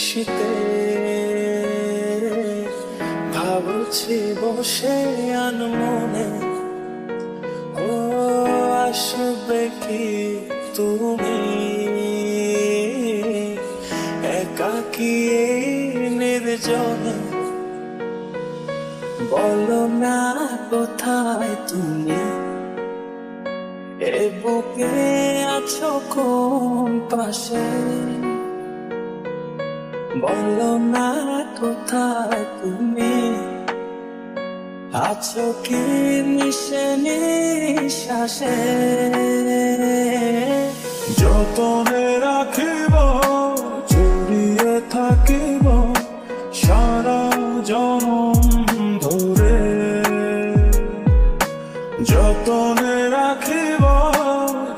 শীতে ভাবছি বসে আনমনে, ও আসবে কি তুমি একাকী এই নির্জনে, বলো না কোথায় তুমি, এ বুকে আছো কোন পাশে, বলো না কোথায় তুমি, আছো কি মিশে নিঃশ্বাসে। যতনে রাখিব জড়িয়ে থাকিব সারা জনম ধরে, যতনে রাখিব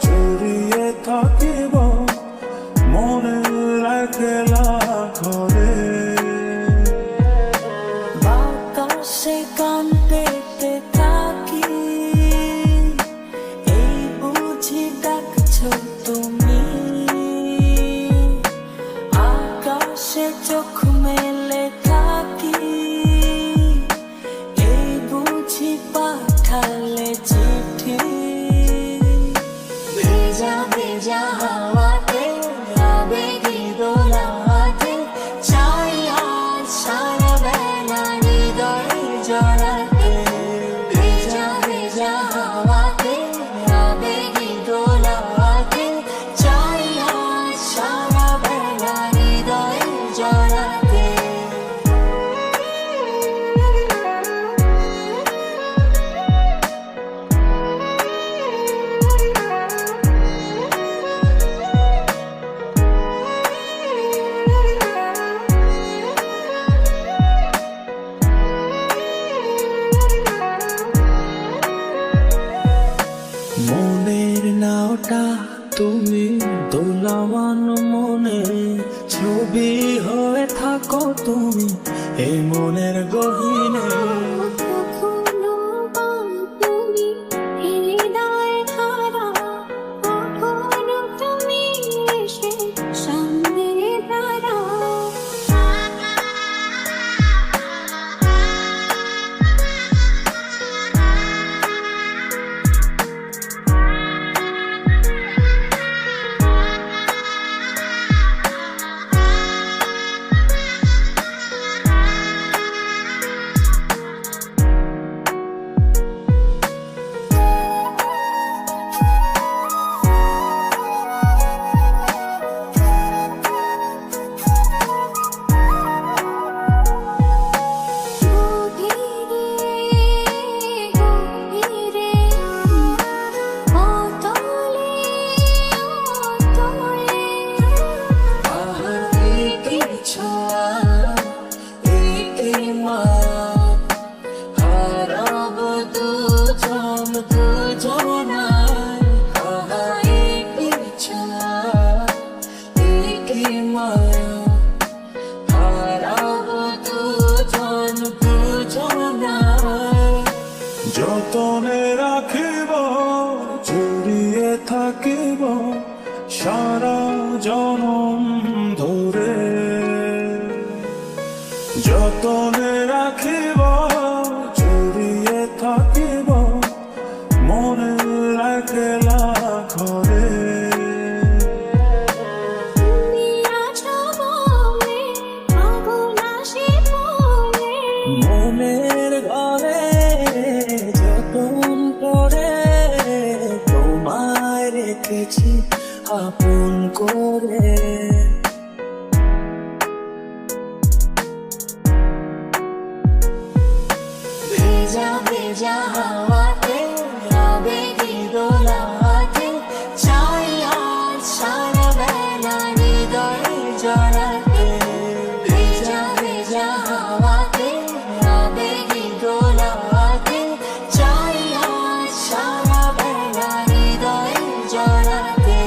জড়িয়ে থাকিব মনের একলা ঘরে। বাতাসে গান পেতে থাকি, এই বুঝি ডাকছো তুমি, আকাশে চোখ মেলে থাকি, এই বুঝি পাঠালে চিঠি। ভেজা ভেজা হাওয়াতে আবেগী দোলাতে চাই আজ সারা বেলা হৃদয় জড়াতে। ভেজা ভেজা হাওয়াতে আবেগী দোলাতে চাই আজ সারা বেলা হৃদয় জড়াতে। মনের নাওটা তুমি দোলাওয়ান মনে, ছবি হয়ে থাকো তুমি এই মনের গহীনে। যতনে রাখিব জড়িয়ে থাকিব সারা জনম ধরে, যতনে রাখিব জড়িয়ে থাকিব মনের একলা ঘরে। মনের ঘরে যতন করে তোমায় রেখেছি আপন করে। ভেজা ভেজা হাওয়াতে আবেগী দোলাতে চাই আজ সারা বেলা হৃদয় জড়াতে। ভেজা ভেজা হাওয়াতে আবেগী দোলাতে চাই আজ সারা বেলা হৃদয় জড়াতে।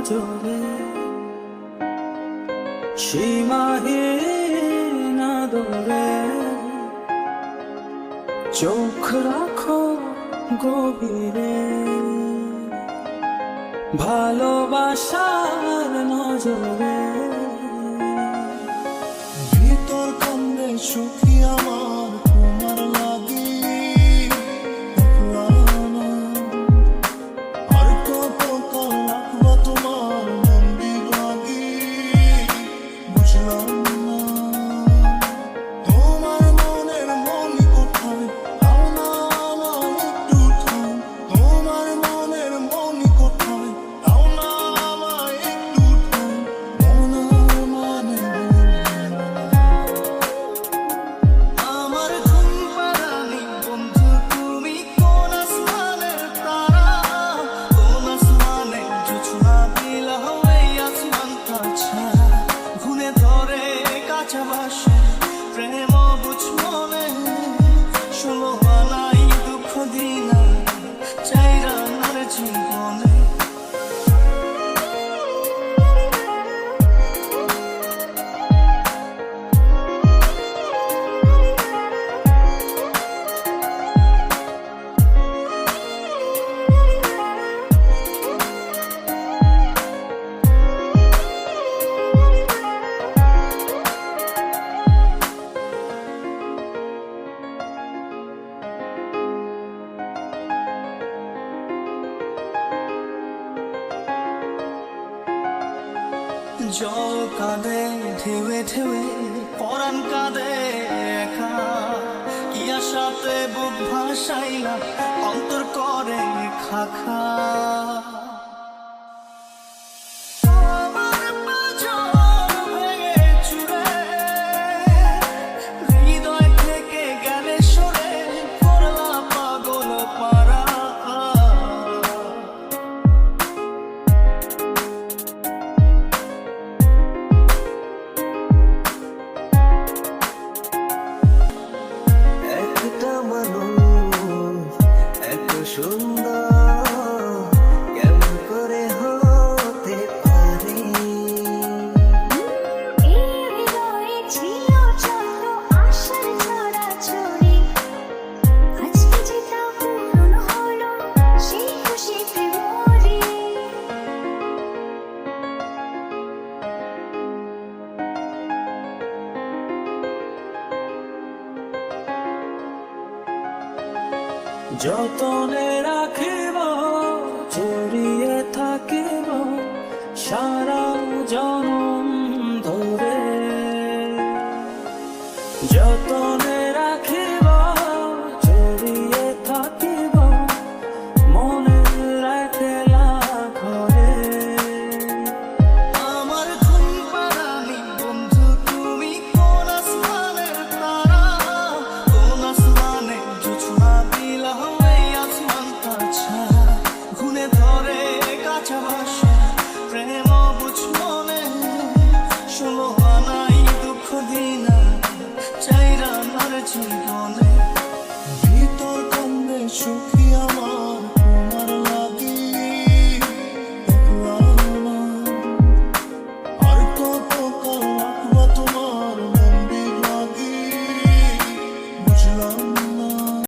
নজরে সীমাহীন আদরে চোখ রাখো গভীরে ভালোবাসার নজরে ভিতর কান্দে সুখী আমার তোমার লাগি আর কত কাল রাখবো তোমার মন দিবাগি বুঝলাম না তোমার মনের মনি কোথায় দাও না আমার একটু ঠাই তোমার মনের মনি কোথায় দাও না আমার একটু ঠাই মনের মানে আমার ঘুম পাড়ানি বন্ধু তুমি কোন আসমানের তারা কোন আসমানে জোছনা দিলা এই আসমানটা ছায়া ঘুনে ধরে কাঁচা বাসে প্রেম বুঝ মনে ষোলো আনাই দুঃখ দিনা চাইরা নার জীবনে জল কাঁদে ঢেউে ঢেউে পরাণ কাঁদে একা কি আশাতে বুক ভাসাইলা অন্তর করে খাখা আমার পাঁজর ভেঙে চুরে হৃদয় থেকে গেলে সরে করলা পাগল পারা একটা মানুষ এত সুন্দর কেমন করে হতে পারে এই হৃদয়ে ছিল যত আশার ছড়াছড়ি আজকে যেটা পূরণ হলো সেই খুশিতে মরি যতনে রাখিব চুরিয়ে